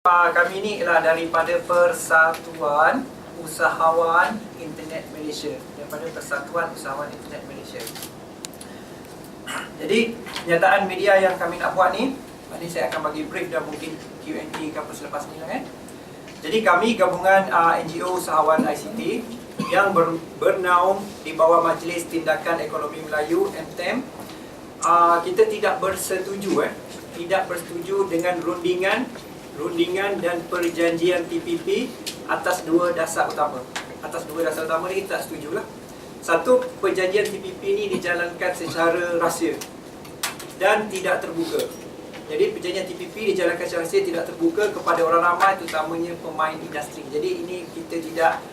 Kami ni ialah daripada Persatuan Usahawan Internet Malaysia. Daripada Persatuan Usahawan Internet Malaysia. Jadi, kenyataan media yang kami nak buat ni, ini saya akan bagi brief dan mungkin Q&A ke apa selepas ni lah. Jadi kami gabungan NGO Usahawan ICT yang bernaung di bawah Majlis Tindakan Ekonomi Melayu MTEM. Kita tidak bersetuju dengan rundingan dan perjanjian TPP atas dua dasar utama. Atas dua dasar utama ni kita tak setujulah. Satu, perjanjian TPP ni dijalankan secara rahsia dan tidak terbuka. Jadi perjanjian TPP dijalankan secara rahsia, tidak terbuka kepada orang ramai, terutamanya pemain industri. Jadi ini kita tidak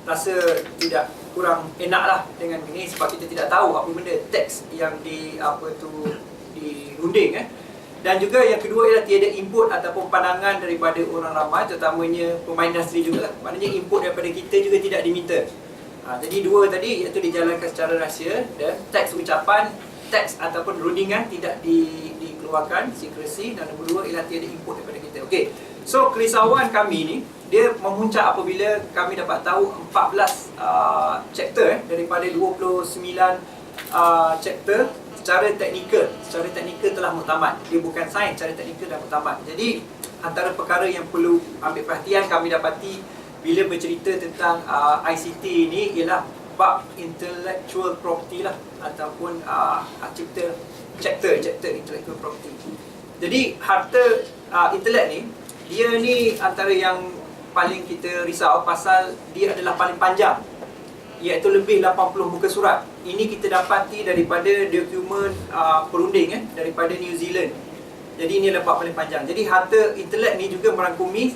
rasa tidak kurang enak lah dengan ini, sebab kita tidak tahu apa benda teks yang dirunding. Dan juga yang kedua ialah tiada input ataupun pandangan daripada orang ramai, terutamanya pemain industri juga lah. Maknanya input daripada kita juga tidak diminta. Jadi dua tadi, iaitu dijalankan secara rahsia dan teks ucapan, teks ataupun rundingan tidak dikeluarkan, secrecy. Dan nombor dua ialah tiada input daripada kita. Okey, so kerisauan kami ni dia memuncak apabila kami dapat tahu 14 chapter daripada 29 chapter secara teknikal telah muktamad. Dia bukan sains, secara teknikal dah muktamad. Jadi antara perkara yang perlu ambil perhatian kami dapati bila bercerita tentang ICT ini ialah bab intellectual property lah, ataupun chapter intellectual property. Jadi harta intelek ni, dia ni antara yang paling kita risau pasal dia adalah paling panjang, iaitu lebih 80 muka surat. Ini kita dapati daripada dokumen perunding daripada New Zealand. Jadi ini adalah bab paling panjang. Jadi harta intelek ni juga merangkumi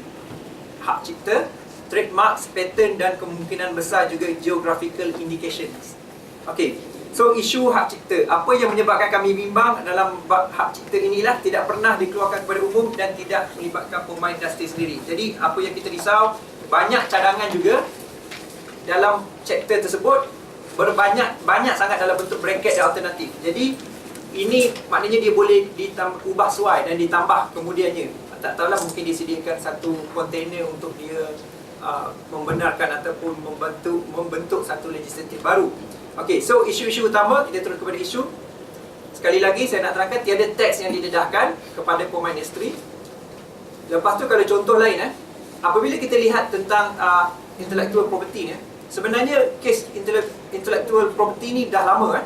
hak cipta, trademarks, patent dan kemungkinan besar juga geographical indications. Okey, so isu hak cipta, apa yang menyebabkan kami bimbang dalam bab hak cipta inilah tidak pernah dikeluarkan kepada umum dan tidak melibatkan pemain industri sendiri. Jadi apa yang kita risau, banyak cadangan juga dalam chapter tersebut, banyak sangat dalam bentuk bracket dan alternatif. Jadi ini maknanya dia boleh ubah suai dan ditambah kemudiannya. Tak tahulah, mungkin disediakan satu kontainer untuk dia membenarkan ataupun membentuk satu legislatif baru. Okey, so isu-isu utama, kita terus kepada isu. Sekali lagi saya nak terangkan, tiada teks yang didedahkan kepada pemain industri. Lepas tu kalau contoh lain, apabila kita lihat tentang intellectual property ni, sebenarnya kes intellectual property ni dah lama.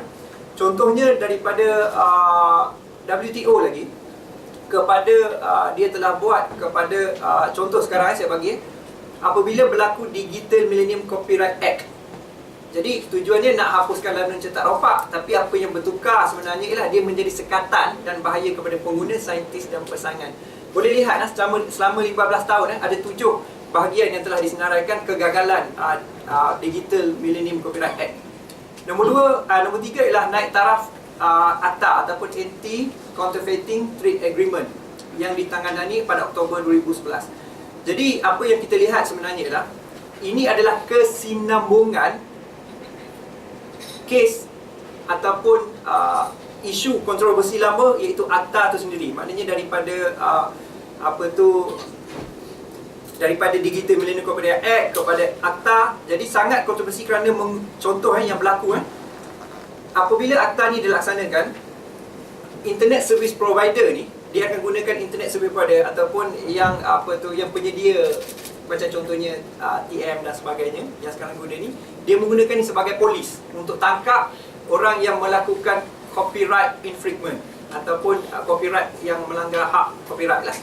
Contohnya daripada WTO lagi, kepada dia telah buat kepada contoh sekarang saya bagi, apabila berlaku Digital Millennium Copyright Act. Jadi tujuannya nak hapuskan laluan cetak ropak, tapi apa yang bertukar sebenarnya ialah dia menjadi sekatan dan bahaya kepada pengguna, saintis dan pesanan. Boleh lihat selama 15 tahun ada 7 bahagian yang telah disenaraikan kegagalan Digital Millennium Copyright Act. Nombor 3 ialah naik taraf ACTA ataupun Anti-Counterfeiting Trade Agreement yang ditangani pada Oktober 2011. Jadi apa yang kita lihat sebenarnya ialah ini adalah kesinambungan kes ataupun isu kontroversi lama, iaitu ACTA itu sendiri. Maknanya daripada daripada Digital Millennium Copyright Act kepada ACTA. Jadi sangat kontroversi kerana contoh yang berlaku apabila ACTA ni dilaksanakan, internet service provider ni dia akan gunakan internet service provider ataupun yang yang penyedia, macam contohnya TM dan sebagainya yang sekarang guna ni, dia menggunakan ni sebagai polis untuk tangkap orang yang melakukan copyright infringement ataupun copyright yang melanggar hak copyright lah.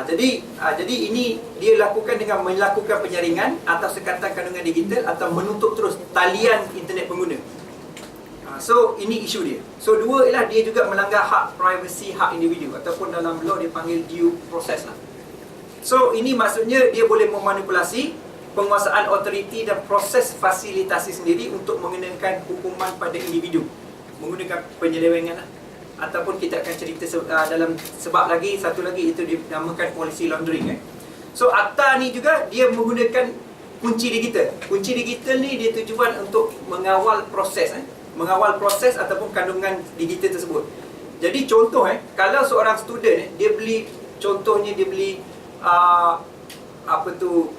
Jadi ini dia lakukan dengan melakukan penyaringan atau sekatan kandungan digital atau menutup terus talian internet pengguna. So ini isu dia. So dua ialah dia juga melanggar hak privacy, hak individu, ataupun dalam law dia panggil due process lah. So ini maksudnya dia boleh memanipulasi penguasaan otoriti dan proses fasilitasi sendiri untuk mengenakan hukuman pada individu menggunakan penyelewengan lah. Ataupun kita akan cerita dalam sebab lagi, satu lagi itu dinamakan policy laundering. So ACTA ni juga dia menggunakan kunci digital. Kunci digital ni dia tujuan untuk mengawal proses ataupun kandungan digital tersebut. Jadi contoh kalau seorang student dia beli contohnya dia beli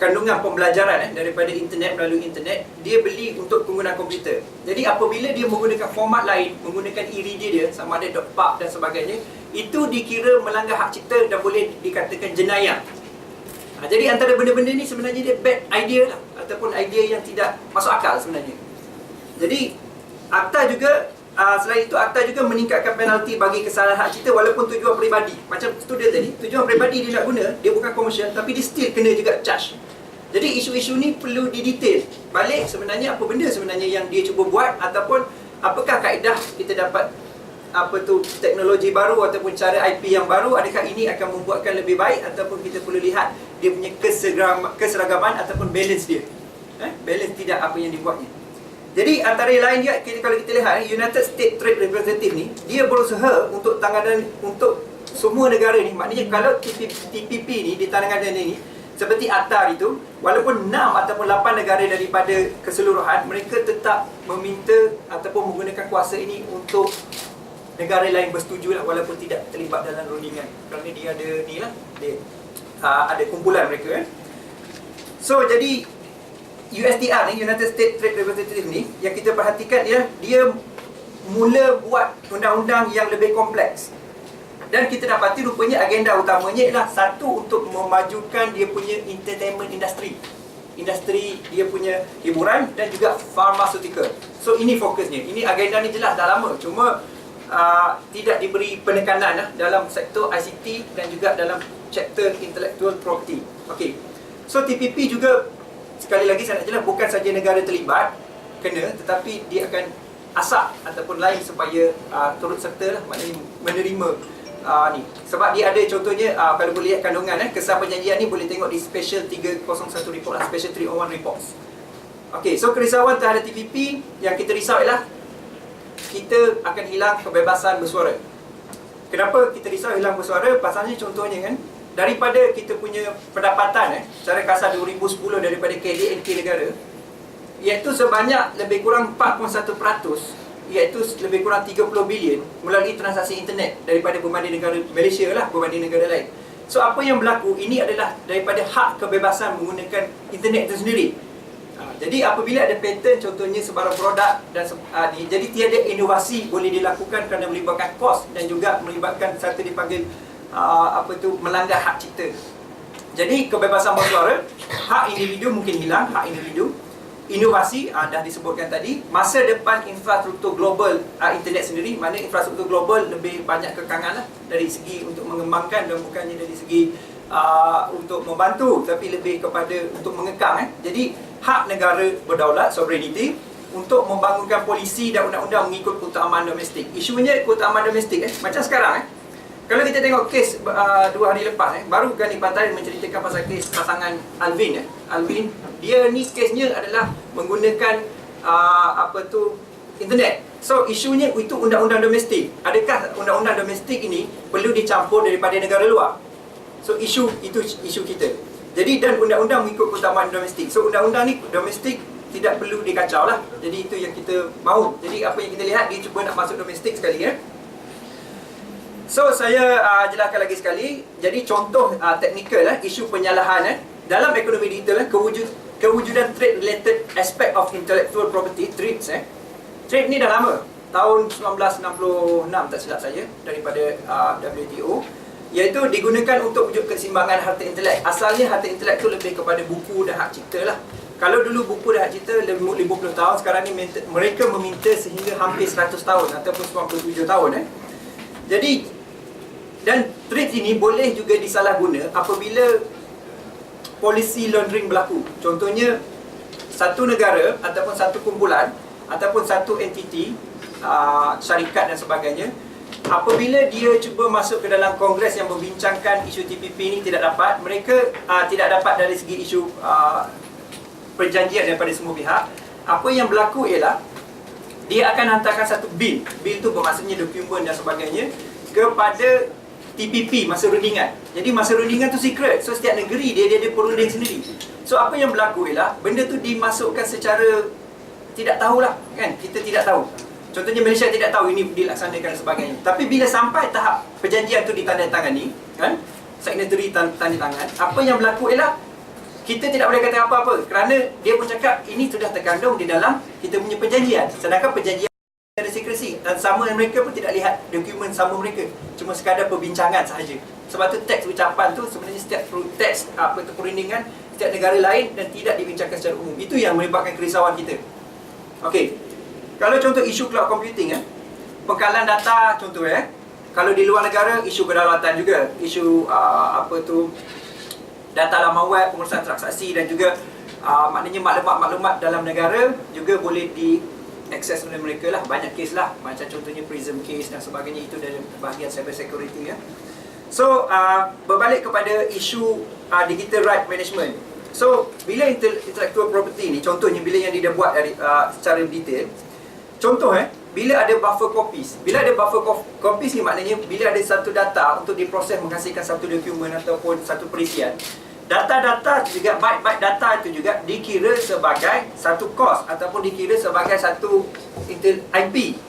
kandungan pembelajaran daripada internet, melalui internet, dia beli untuk penggunaan komputer. Jadi apabila dia menggunakan format lain, menggunakan e-reader dia, sama ada .pub dan sebagainya, itu dikira melanggar hak cipta dan boleh dikatakan jenayah. Jadi antara benda-benda ni sebenarnya dia bad idea lah, ataupun idea yang tidak masuk akal sebenarnya. Jadi akta juga, selain itu akta juga meningkatkan penalti bagi kesalahan hak cipta walaupun tujuan peribadi. Macam student tadi, tujuan peribadi dia nak guna, dia bukan komersial, tapi dia still kena juga charge. Jadi isu-isu ni perlu didetail balik sebenarnya apa benda sebenarnya yang dia cuba buat, ataupun apakah kaedah kita dapat teknologi baru ataupun cara IP yang baru, adakah ini akan membuatkan lebih baik, ataupun kita perlu lihat dia punya keseragaman ataupun balance dia. Balance tidak apa yang dibuatnya. Jadi antara lain juga, kalau kita lihat United States Trade Representative ni, dia berusaha untuk tanganan untuk semua negara ni. Maknanya kalau TPP ni ditandatangani ni, seperti ACTA itu, walaupun 6 ataupun 8 negara daripada keseluruhan, mereka tetap meminta ataupun menggunakan kuasa ini untuk negara lain bersetuju lah, walaupun tidak terlibat dalam rundingan. Kerana dia ada ni lah, dia ada kumpulan mereka. So jadi USTR ni, United States Trade Representative ni, yang kita perhatikan dia mula buat undang-undang yang lebih kompleks. Dan kita dapati rupanya agenda utamanya ialah satu, untuk memajukan dia punya entertainment industry. Industri dia punya hiburan dan juga pharmaceutical. So ini fokusnya. Ini agenda ni jelas dah lama, cuma tidak diberi penekanan dalam sektor ICT dan juga dalam chapter intellectual property. Okey. So TPP juga, sekali lagi saya nak jelas, bukan saja negara terlibat kena, tetapi dia akan asak ataupun lain supaya turut serta lah, maknanya menerima ni. Sebab dia ada contohnya, kalau boleh lihat kandungan kesan perjanjian ni, boleh tengok di Special 301 report, Special 301 reports. Okey, so kerisauan terhadap TPP yang kita risau ialah kita akan hilang kebebasan bersuara. Kenapa kita risau hilang bersuara? Pasalnya contohnya kan, daripada kita punya pendapatan secara kasar 2010 daripada KDNK negara, iaitu sebanyak lebih kurang 41%, iaitu lebih kurang 30 bilion melalui transaksi internet daripada berbanding negara Malaysia lah, berbanding negara lain. So apa yang berlaku ini adalah daripada hak kebebasan menggunakan internet itu sendiri. Jadi apabila ada patent, contohnya sebarang produk dan jadi tiada inovasi boleh dilakukan kerana melibatkan kos dan juga melibatkan satu dipanggil melanggar hak cipta. Jadi kebebasan bersuara, hak individu mungkin hilang, hak individu. Inovasi dah disebutkan tadi. Masa depan infrastruktur global internet sendiri, mana infrastruktur global lebih banyak kekangan lah, dari segi untuk mengembangkan dan bukannya dari segi untuk membantu, tapi lebih kepada untuk mengekang. Jadi hak negara berdaulat, sovereignty, untuk membangunkan polisi dan undang-undang mengikut keutamaan domestik. Isunya keutamaan domestik macam sekarang kalau kita tengok kes 2 hari lepas baru Gani Pantai menceritakan pasal kes pasangan Alvin. Alvin, dia ni kesnya adalah menggunakan internet. So isunya itu undang-undang domestik. Adakah undang-undang domestik ini perlu dicampur daripada negara luar? So isu itu isu kita. Jadi dan undang-undang mengikut keutamaan domestik. So undang-undang ni domestik tidak perlu dikacau lah. Jadi itu yang kita mahu. Jadi apa yang kita lihat, dia cuba nak masuk domestik sekali So saya jelaskan lagi sekali. Jadi contoh teknikal isu penyalahan dalam ekonomi digital kewujudan trade related aspect of intellectual property, TRIPS. Trade ni dah lama, tahun 1966 tak silap saya, daripada WTO, iaitu digunakan untuk wujud keseimbangan harta intelek. Asalnya harta intelek tu lebih kepada buku dan hak cipta lah. Kalau dulu buku dan hak cipta 50 tahun, sekarang ni mereka meminta sehingga hampir 100 tahun ataupun 97 tahun. Jadi dan trade ini boleh juga disalahguna apabila policy laundering berlaku. Contohnya satu negara ataupun satu kumpulan ataupun satu entiti, syarikat dan sebagainya, apabila dia cuba masuk ke dalam kongres yang membincangkan isu TPP ini tidak dapat, mereka tidak dapat dari segi isu perjanjian daripada semua pihak, apa yang berlaku ialah dia akan hantarkan satu bil. Bil tu bermaksudnya dokumen dan sebagainya kepada TPP masa rundingan. Jadi masa rundingan tu secret. So setiap negeri dia ada perunding sendiri. So apa yang berlaku ialah benda tu dimasukkan secara tidak tahulah kan. Kita tidak tahu. Contohnya Malaysia tidak tahu ini dilaksanakan dan sebagainya. Tapi bila sampai tahap perjanjian tu ditandatangani kan, signatory tanda tangan. Apa yang berlaku ialah kita tidak boleh kata apa-apa kerana dia pun cakap ini sudah terkandung di dalam kita punya perjanjian. Sedangkan perjanjian ada sekresi dan sama mereka pun tidak lihat dokumen sama mereka. Cuma sekadar perbincangan sahaja. Sebab tu teks ucapan tu sebenarnya setiap teks perundingan setiap negara lain dan tidak dibincangkan secara umum. Itu yang menyebabkan kerisauan kita. Okey. Kalau contoh isu cloud computing pengkalan data contoh kalau di luar negara isu kedaulatan juga, isu data laman web, pengurusan transaksi dan juga maknanya maklumat-maklumat dalam negara juga boleh diakses oleh mereka lah. Banyak kes lah, macam contohnya Prism case dan sebagainya, itu dari bahagian cyber security So berbalik kepada isu digital right management. So bila intellectual property ni, contohnya bila yang dia buat dari secara detail, contoh bila ada buffer copies. Bila ada buffer copies ni maknanya bila ada satu data untuk diproses menghasilkan satu dokumen ataupun satu perisian, data-data juga, byte-byte data itu juga dikira sebagai satu kos ataupun dikira sebagai satu IP.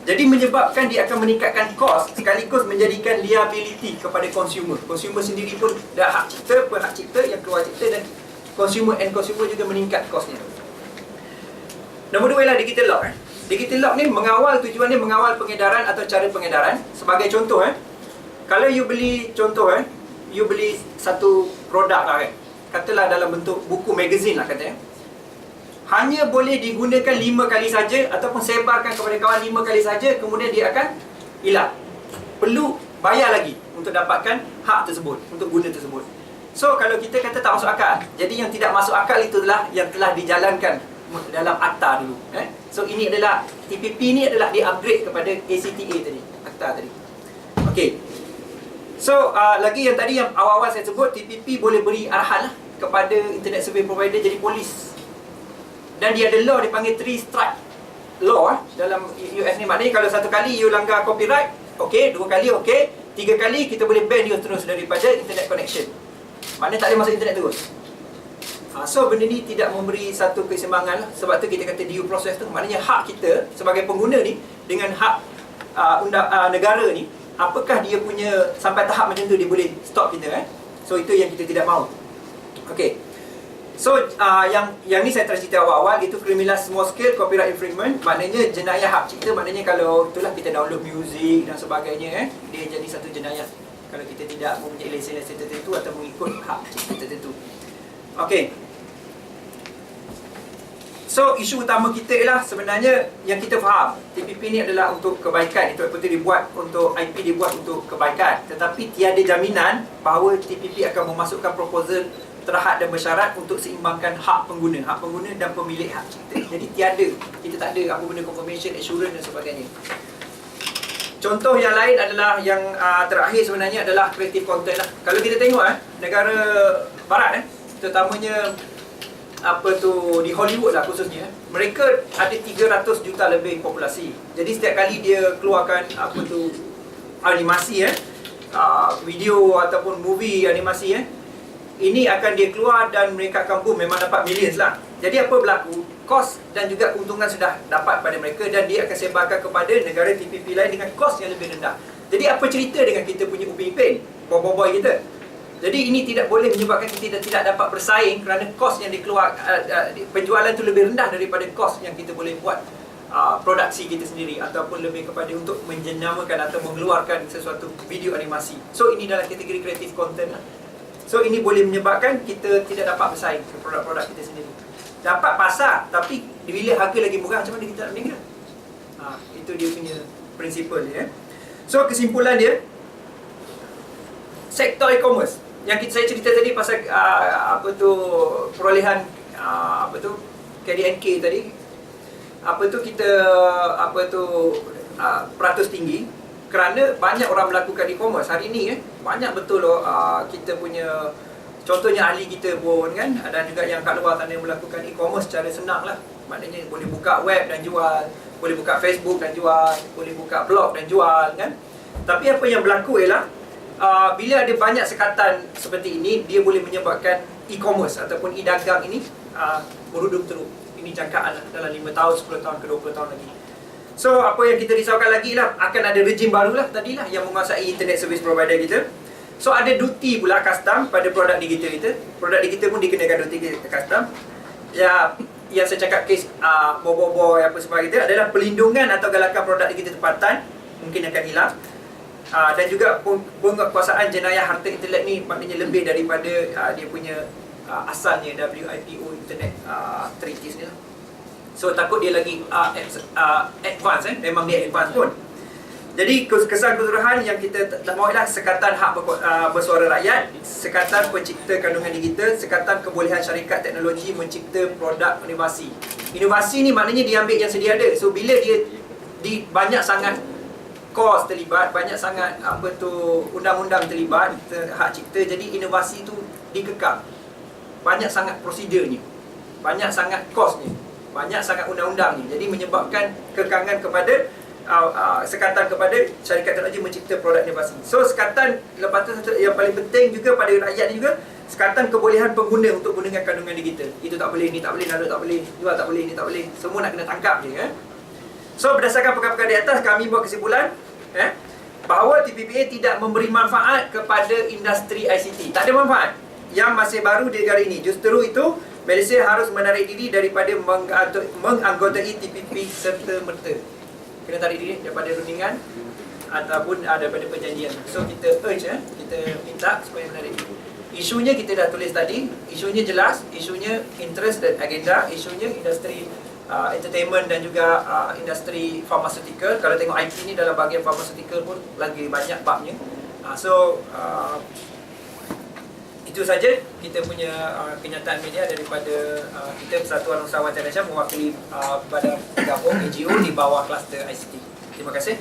Jadi menyebabkan dia akan meningkatkan kos sekaligus menjadikan liability kepada consumer. Consumer sendiri pun dah hak cipta, penghak cipta yang keluar cipta, dan consumer juga meningkat kosnya. Nombor dua ialah digital lock. Digital lock ni mengawal, tujuannya mengawal pengedaran atau cara pengedaran. Sebagai contoh kalau you beli contoh you beli satu produk lah katalah dalam bentuk buku magazine lah katanya, hanya boleh digunakan 5 kali saja ataupun sebarkan kepada kawan 5 kali saja, kemudian dia akan hilang. Perlu bayar lagi untuk dapatkan hak tersebut, untuk guna tersebut. So kalau kita kata tak masuk akal, jadi yang tidak masuk akal itulah yang telah dijalankan dalam akta dulu. So ini adalah TPP ni adalah di-upgrade kepada ACTA tadi, akta tadi. Okey. So lagi yang tadi yang awal-awal saya sebut, TPP boleh beri arahan kepada internet service provider jadi polis. Dan dia ada law dipanggil 3 strike law dalam US ni. Maknanya kalau satu kali you langgar copyright, okey, 2 kali okey, 3 kali kita boleh ban you terus daripada internet connection. Maknanya tak boleh masuk internet terus. So benda ni tidak memberi satu keseimbangan lah. Sebab tu kita kata due process tu, maknanya hak kita sebagai pengguna ni dengan hak negara ni, apakah dia punya sampai tahap macam tu dia boleh stop kita So itu yang kita tidak mahu. Okey. So yang ni saya telah cerita awal-awal, itu criminal small scale copyright infringement. Maknanya jenayah hak cipta, maknanya kalau itulah kita download muzik dan sebagainya dia jadi satu jenayah kalau kita tidak mempunyai lesen-lesen tertentu atau mengikut hak cipta tertentu. Okey. So isu utama kita ialah sebenarnya yang kita faham, TPP ni adalah untuk kebaikan. Itu betul dibuat untuk IP, dibuat untuk kebaikan. Tetapi tiada jaminan bahawa TPP akan memasukkan proposal terhad dan bersyarat untuk seimbangkan hak pengguna dan pemilik hak cipta. Jadi tiada, kita tak ada apa benda confirmation, assurance dan sebagainya. Contoh yang lain adalah yang terakhir sebenarnya adalah creative content lah. Kalau kita tengok negara barat terutamanya di Hollywood lah khususnya, mereka ada 300 juta lebih populasi. Jadi setiap kali dia keluarkan animasi video ataupun movie animasi ini akan dia keluar dan mereka akan boom, memang dapat millions lah. Jadi apa berlaku? Kos dan juga keuntungan sudah dapat pada mereka dan dia akan sebarkan kepada negara TPP lain dengan kos yang lebih rendah. Jadi apa cerita dengan kita punya Upin Ipin, boy kita? Jadi ini tidak boleh menyebabkan kita tidak dapat bersaing kerana kos yang dikeluar penjualan itu lebih rendah daripada kos yang kita boleh buat produksi kita sendiri ataupun lebih kepada untuk menjenamakan atau mengeluarkan sesuatu video animasi. So ini dalam kategori creative content lah. So ini boleh menyebabkan kita tidak dapat bersaing dengan produk-produk kita sendiri. Dapat pasar tapi bila harga lagi murah, macam mana kita nak berniaga? Itu dia punya prinsipal dia. So kesimpulan dia, sektor e-commerce yang saya cerita tadi pasal perolehan KDNK tadi, kita peratus tinggi kerana banyak orang melakukan e-commerce hari ni banyak betul kita punya contohnya ahli kita pun kan, dan juga yang kat luar sana melakukan e-commerce secara senang lah. Maknanya boleh buka web dan jual, boleh buka Facebook dan jual, boleh buka blog dan jual kan. Tapi apa yang berlaku ialah bila ada banyak sekatan seperti ini, dia boleh menyebabkan e-commerce ataupun e-dagang ini berudum teruk. Ini jangkaan lah, dalam 5 tahun, 10 tahun ke 20 tahun lagi. So apa yang kita risaukan lagi lah, akan ada rejim baru lah tadilah yang menguasai internet service provider kita. So ada duty pula custom pada produk digital kita. Produk digital pun dikenakan duty custom. Ya, yang saya cakap kes bor-bor apa sebagainya kita adalah pelindungan atau galakan produk digital tempatan mungkin akan hilang. Dan juga penguasaan jenayah harta intelek ni maknanya lebih daripada dia punya asalnya WIPO Internet Treaties ni lah. So takut dia lagi advance memang dia advance pun. Jadi kesan keseluruhan yang kita dah mahu ialah sekatan hak bersuara rakyat, sekatan pencipta kandungan digital, sekatan kebolehan syarikat teknologi mencipta produk inovasi. Inovasi ni maknanya diambil yang sedia ada. So bila dia banyak sangat kos terlibat, banyak sangat undang-undang terlibat, hak cipta, jadi inovasi tu dikekang. Banyak sangat prosedurnya, banyak sangat kosnya, banyak sangat undang-undangnya. Jadi menyebabkan kekangan kepada sekatan kepada syarikat teknologi mencipta produk inovasi. So sekatan lepas tu yang paling penting juga pada rakyat ni juga, sekatan kebolehan pengguna untuk gunakan kandungan digital. Itu tak boleh, ni tak boleh, lalu tak boleh, jual tak boleh, ni tak boleh. Semua nak kena tangkap je. So berdasarkan perkara-perkara di atas, kami buat kesimpulan bahawa TPPA tidak memberi manfaat kepada industri ICT. Tak ada manfaat. Yang masih baru di negara ini. Justru itu Malaysia harus menarik diri daripada menganggotai TPP serta-merta. Kena tarik diri daripada rundingan ataupun daripada perjanjian. So kita urge, kita minta supaya menarik diri. Isunya kita dah tulis tadi, isunya jelas, isunya interest dan agenda, isunya industri entertainment dan juga industri pharmaceutical. Kalau tengok IP ni dalam bahagian pharmaceutical pun lagi banyak babnya. Itu saja kita punya kenyataan media daripada kita Persatuan Usahawan Internasional mewakili badan gabung NGO di bawah kluster ICT. Terima kasih.